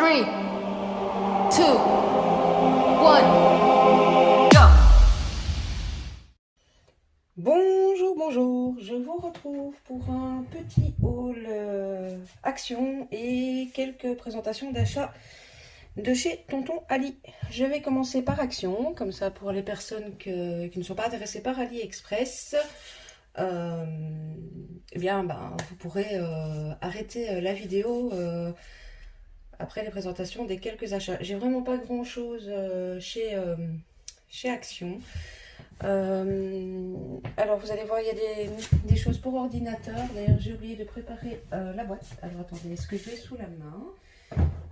3, 2, 1, go! Bonjour, bonjour, je vous retrouve pour un petit haul action et quelques présentations d'achat de chez Tonton Ali. Je vais commencer par action, comme ça pour les personnes qui ne sont pas intéressées par AliExpress. Vous pourrez arrêter la vidéo après les présentations des quelques achats. J'ai vraiment pas grand chose chez Action. Alors vous allez voir, il y a des choses pour ordinateur. D'ailleurs j'ai oublié de préparer la boîte. Alors attendez, est-ce que je l'ai sous la main?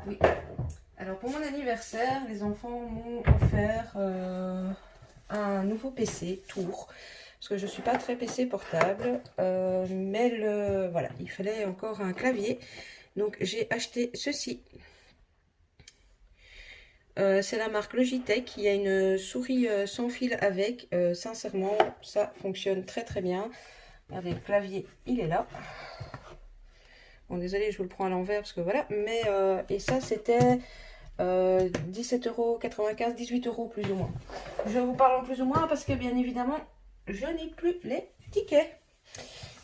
Oui. Alors pour mon anniversaire, les enfants m'ont offert un nouveau PC Tour. Parce que je ne suis pas très PC portable. Voilà, il fallait encore un clavier. Donc j'ai acheté ceci. C'est la marque Logitech. Il y a une souris sans fil avec. Sincèrement, ça fonctionne très très bien. Regardez, le clavier, il est là. Bon, désolé, je vous le prends à l'envers parce que voilà. Et ça, c'était 17,95 €, 18 € plus ou moins. Je vous parle en plus ou moins parce que bien évidemment, je n'ai plus les tickets.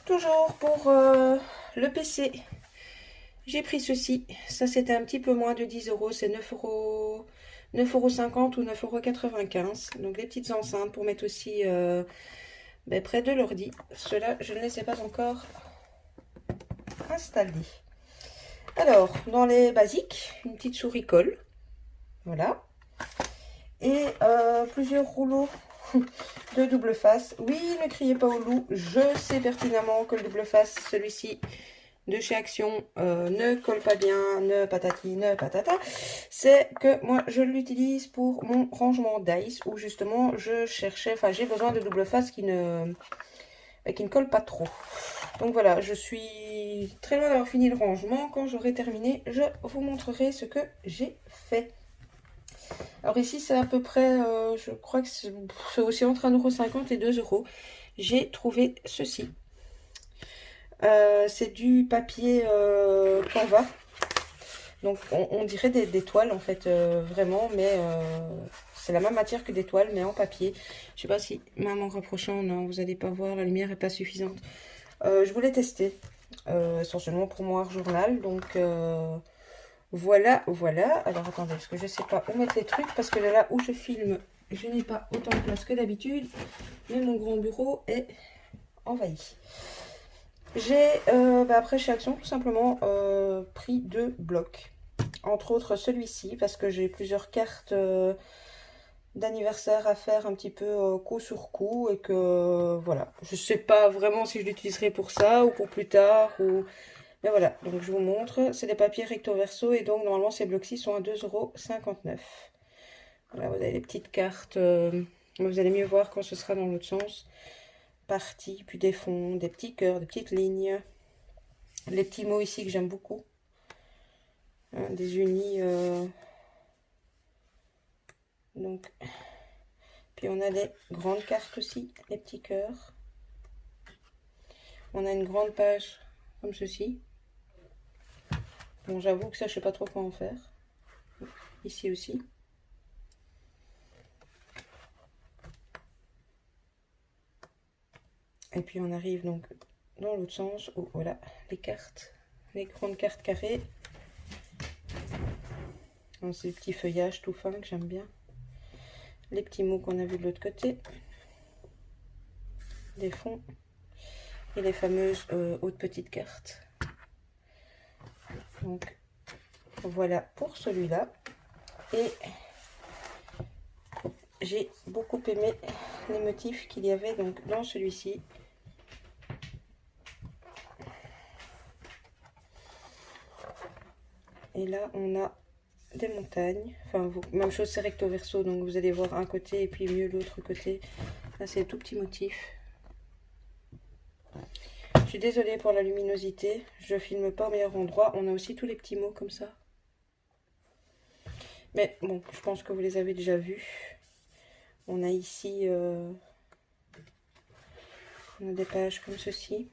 Toujours pour le PC, j'ai pris ceci. Ça, c'était un petit peu moins de 10 €. C'est 9,50 € ou 9,95 €. Donc, des petites enceintes pour mettre aussi près de l'ordi. Ceux-là, je ne les ai pas encore installés. Alors, dans les basiques, une petite souris colle. Voilà. Et plusieurs rouleaux de double face. Oui, ne criez pas au loup. Je sais pertinemment que le double face, celui-ci de chez Action, ne colle pas bien, ne patati, ne patata. C'est que moi, je l'utilise pour mon rangement d'ice, où justement, j'ai besoin de double face qui ne colle pas trop. Donc voilà, je suis très loin d'avoir fini le rangement. Quand j'aurai terminé, je vous montrerai ce que j'ai fait. Alors ici, c'est à peu près, je crois que c'est aussi entre 1,50 € et 2 €. J'ai trouvé ceci. C'est du papier Canva. Donc on dirait des toiles en fait, vraiment, mais c'est la même matière que des toiles, mais en papier. Je sais pas si, même en rapprochant, non, vous n'allez pas voir, la lumière est pas suffisante. Je voulais tester, essentiellement pour mon journal, donc voilà. Alors attendez, parce que je sais pas où mettre les trucs, parce que là où je filme, je n'ai pas autant de place que d'habitude, mais mon grand bureau est envahi. J'ai, après chez Action, tout simplement pris 2 blocs. Entre autres celui-ci, parce que j'ai plusieurs cartes d'anniversaire à faire un petit peu coup sur coup. Et que, voilà, je sais pas vraiment si je l'utiliserai pour ça ou pour plus tard. Mais voilà, donc je vous montre. C'est des papiers recto verso et donc normalement ces blocs-ci sont à 2,59 €. Voilà, vous avez les petites cartes. Vous allez mieux voir quand ce sera dans l'autre sens. Parties, puis des fonds, des petits cœurs, des petites lignes. Les petits mots ici que j'aime beaucoup. Hein, des unis. Donc, puis on a des grandes cartes aussi, les petits cœurs. On a une grande page comme ceci. Bon, j'avoue que ça, je sais pas trop quoi en faire. Ici aussi. Et puis on arrive donc dans l'autre sens où voilà les cartes, les grandes cartes carrées. Ces petits feuillages tout fins que j'aime bien. Les petits mots qu'on a vus de l'autre côté. Les fonds. Et les fameuses autres petites cartes. Donc voilà pour celui-là. Et j'ai beaucoup aimé les motifs qu'il y avait donc dans celui-ci. Et là on a des montagnes, enfin même chose, c'est recto verso, donc vous allez voir un côté et puis mieux l'autre côté. Là c'est tout petit motif. Je suis désolée pour la luminosité, je filme pas au meilleur endroit. On a aussi tous les petits mots comme ça, mais bon, je pense que vous les avez déjà vus. On a ici on a des pages comme ceci.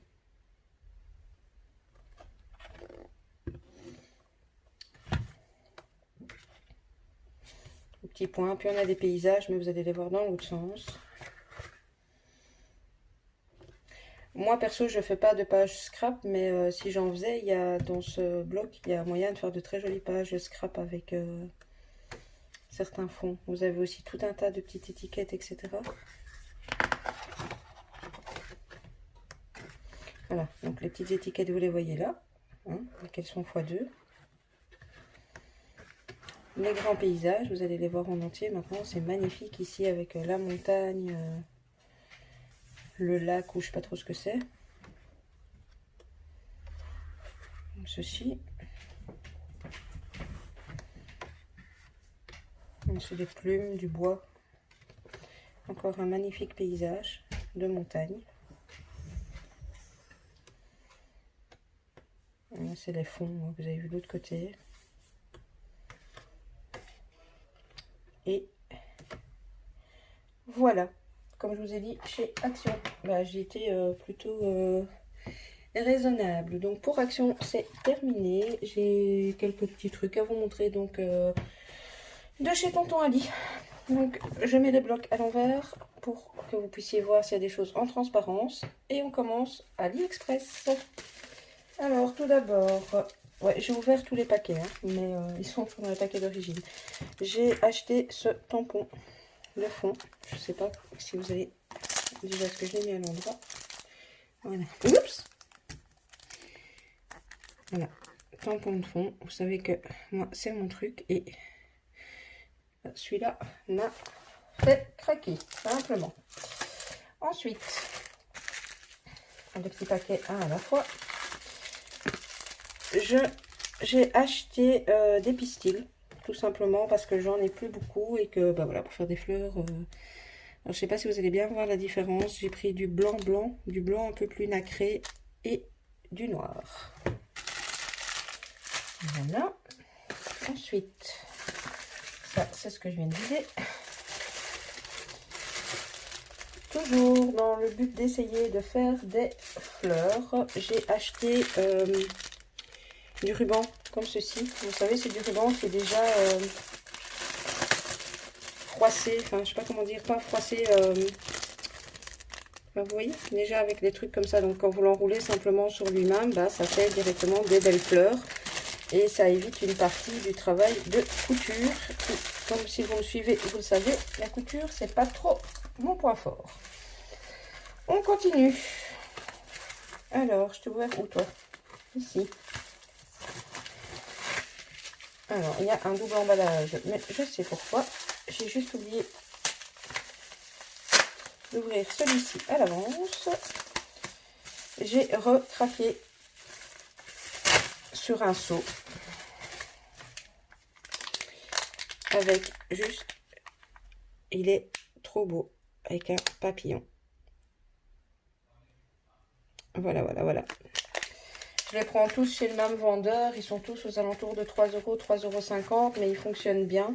petits points. Puis on a des paysages, mais vous allez les voir dans l'autre sens. Moi, perso, je ne fais pas de page scrap, mais si j'en faisais, il y a dans ce bloc, il y a moyen de faire de très jolies pages scrap avec certains fonds. Vous avez aussi tout un tas de petites étiquettes, etc. Voilà, donc les petites étiquettes, vous les voyez là, hein, qu'elles sont x2. Les grands paysages, vous allez les voir en entier maintenant, c'est magnifique ici avec la montagne, le lac ou je sais pas trop ce que c'est. Ceci. C'est des plumes, du bois. Encore un magnifique paysage de montagne. C'est les fonds que vous avez vu de l'autre côté. Et voilà, comme je vous ai dit, chez Action, bah, j'ai été plutôt raisonnable. Donc pour Action, c'est terminé. J'ai quelques petits trucs à vous montrer donc de chez Tonton Ali. Donc je mets les blocs à l'envers pour que vous puissiez voir s'il y a des choses en transparence. Et on commence à AliExpress. Alors tout d'abord, ouais, j'ai ouvert tous les paquets, hein, mais ils sont dans les paquets d'origine. J'ai acheté ce tampon de fond. Je sais pas si vous avez déjà ce que j'ai mis à l'endroit. Voilà. Oups. Voilà. Tampon de fond. Vous savez que moi, c'est mon truc. Et celui-là m'a fait craquer, simplement. Ensuite, des petits paquets un à la fois. J'ai acheté des pistils, tout simplement parce que j'en ai plus beaucoup et que, bah voilà, pour faire des fleurs. Alors, je sais pas si vous allez bien voir la différence. J'ai pris du blanc, du blanc un peu plus nacré et du noir. Voilà. Ensuite, ça, c'est ce que je viens de vider. Toujours dans le but d'essayer de faire des fleurs, j'ai acheté du ruban comme ceci. Vous savez, c'est du ruban qui est déjà froissé, enfin je sais pas comment dire, pas froissé, vous voyez, déjà avec des trucs comme ça. Donc quand vous l'enroulez simplement sur lui-même, bah, ça fait directement des belles fleurs et ça évite une partie du travail de couture. Comme si vous me suivez, vous le savez, la couture c'est pas trop mon point fort. On continue. Alors, je te vois où toi? Ici. Alors, il y a un double emballage, mais je sais pourquoi. J'ai juste oublié d'ouvrir celui-ci à l'avance. J'ai recraqué sur un seau avec juste, il est trop beau, avec un papillon. Voilà, voilà, voilà. Je les prends tous chez le même vendeur. Ils sont tous aux alentours de 3 €, 3,50 €, mais ils fonctionnent bien.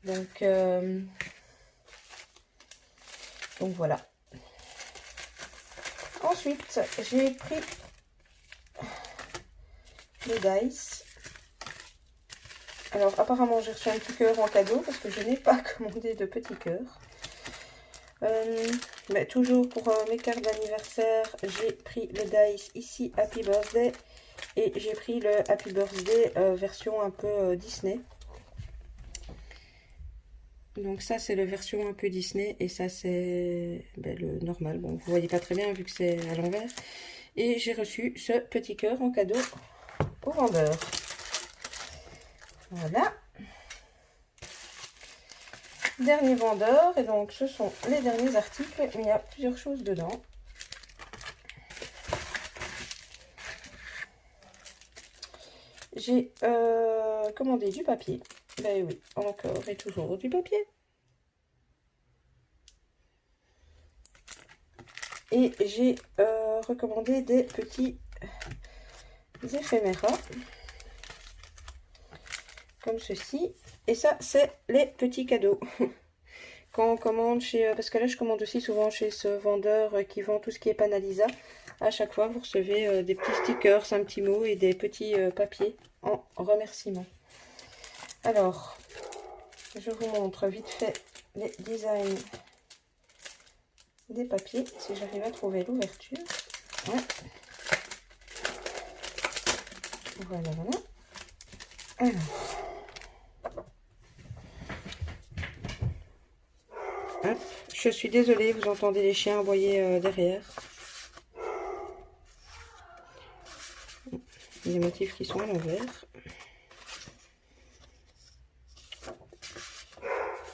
Donc voilà. Ensuite, j'ai pris le Dice. Alors, apparemment, j'ai reçu un petit cœur en cadeau parce que je n'ai pas commandé de petit cœur. Mais toujours pour mes cartes d'anniversaire, j'ai pris le Dice ici Happy Birthday et j'ai pris le Happy Birthday version un peu Disney. Donc ça c'est la version un peu Disney et ça c'est le normal. Bon, vous voyez pas très bien vu que c'est à l'envers. Et j'ai reçu ce petit cœur en cadeau au vendeur. Voilà. Dernier vendeur, et donc ce sont les derniers articles, mais il y a plusieurs choses dedans. J'ai commandé du papier. Ben oui, encore et toujours du papier. Et j'ai recommandé des petits éphéméras, comme ceci. Et ça, c'est les petits cadeaux. Quand on commande chez... parce que là, je commande aussi souvent chez ce vendeur qui vend tout ce qui est Panalisa. À chaque fois, vous recevez des petits stickers, un petit mot et des petits papiers en remerciement. Alors, je vous montre vite fait les designs des papiers, si j'arrive à trouver l'ouverture. Ouais. Voilà, voilà. Alors. Hop. Je suis désolée, vous entendez les chiens aboyer derrière. Les motifs qui sont à l'envers.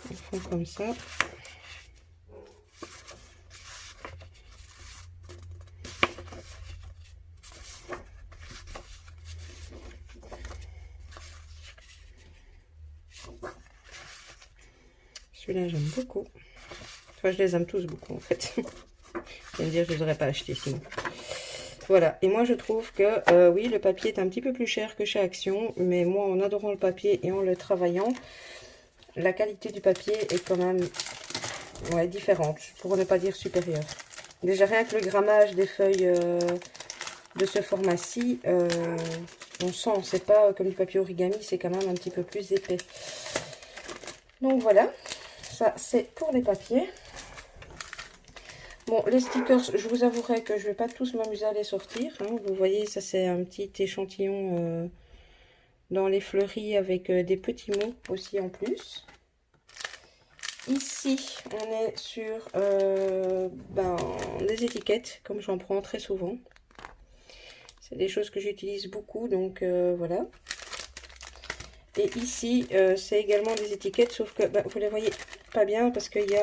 Ils font comme ça. Celui-là, j'aime beaucoup. Enfin, je les aime tous beaucoup, en fait. Vous allez me dire, je ne les aurais pas achetés sinon. Voilà. Et moi, je trouve que, oui, le papier est un petit peu plus cher que chez Action. Mais moi, en adorant le papier et en le travaillant, la qualité du papier est quand même différente, pour ne pas dire supérieure. Déjà, rien que le grammage des feuilles de ce format-ci, on sent, c'est pas comme du papier origami, c'est quand même un petit peu plus épais. Donc voilà, ça c'est pour les papiers. Bon, les stickers, je vous avouerai que je vais pas tous m'amuser à les sortir. Hein. Vous voyez, ça c'est un petit échantillon dans les fleuris avec des petits mots aussi en plus. Ici, on est sur des étiquettes, comme j'en prends très souvent. C'est des choses que j'utilise beaucoup, donc voilà. Et ici, c'est également des étiquettes, sauf que vous les voyez pas bien parce qu'il y a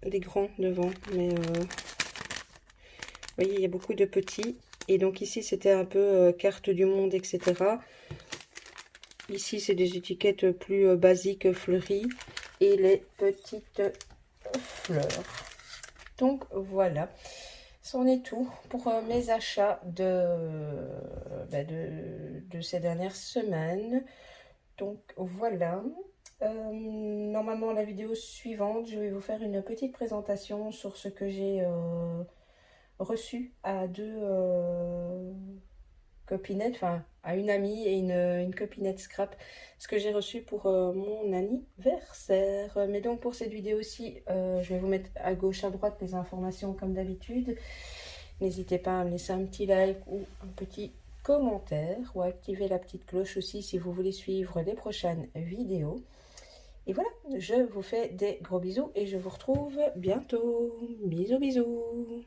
des grands devant. Mais vous voyez, il y a beaucoup de petits. Et donc ici, c'était un peu carte du monde, etc. Ici, c'est des étiquettes plus basiques, fleuries. Et les petites fleurs. Donc voilà. C'en est tout pour mes achats de ces dernières semaines. Donc voilà. Normalement, la vidéo suivante, je vais vous faire une petite présentation sur ce que j'ai reçu à deux copinettes, enfin à une amie et une copinette scrap, ce que j'ai reçu pour mon anniversaire. Mais donc pour cette vidéo aussi, je vais vous mettre à gauche, à droite les informations comme d'habitude. N'hésitez pas à me laisser un petit like ou un petit commentaire ou à activer la petite cloche aussi si vous voulez suivre les prochaines vidéos. Et voilà, je vous fais des gros bisous et je vous retrouve bientôt. Bisous, bisous.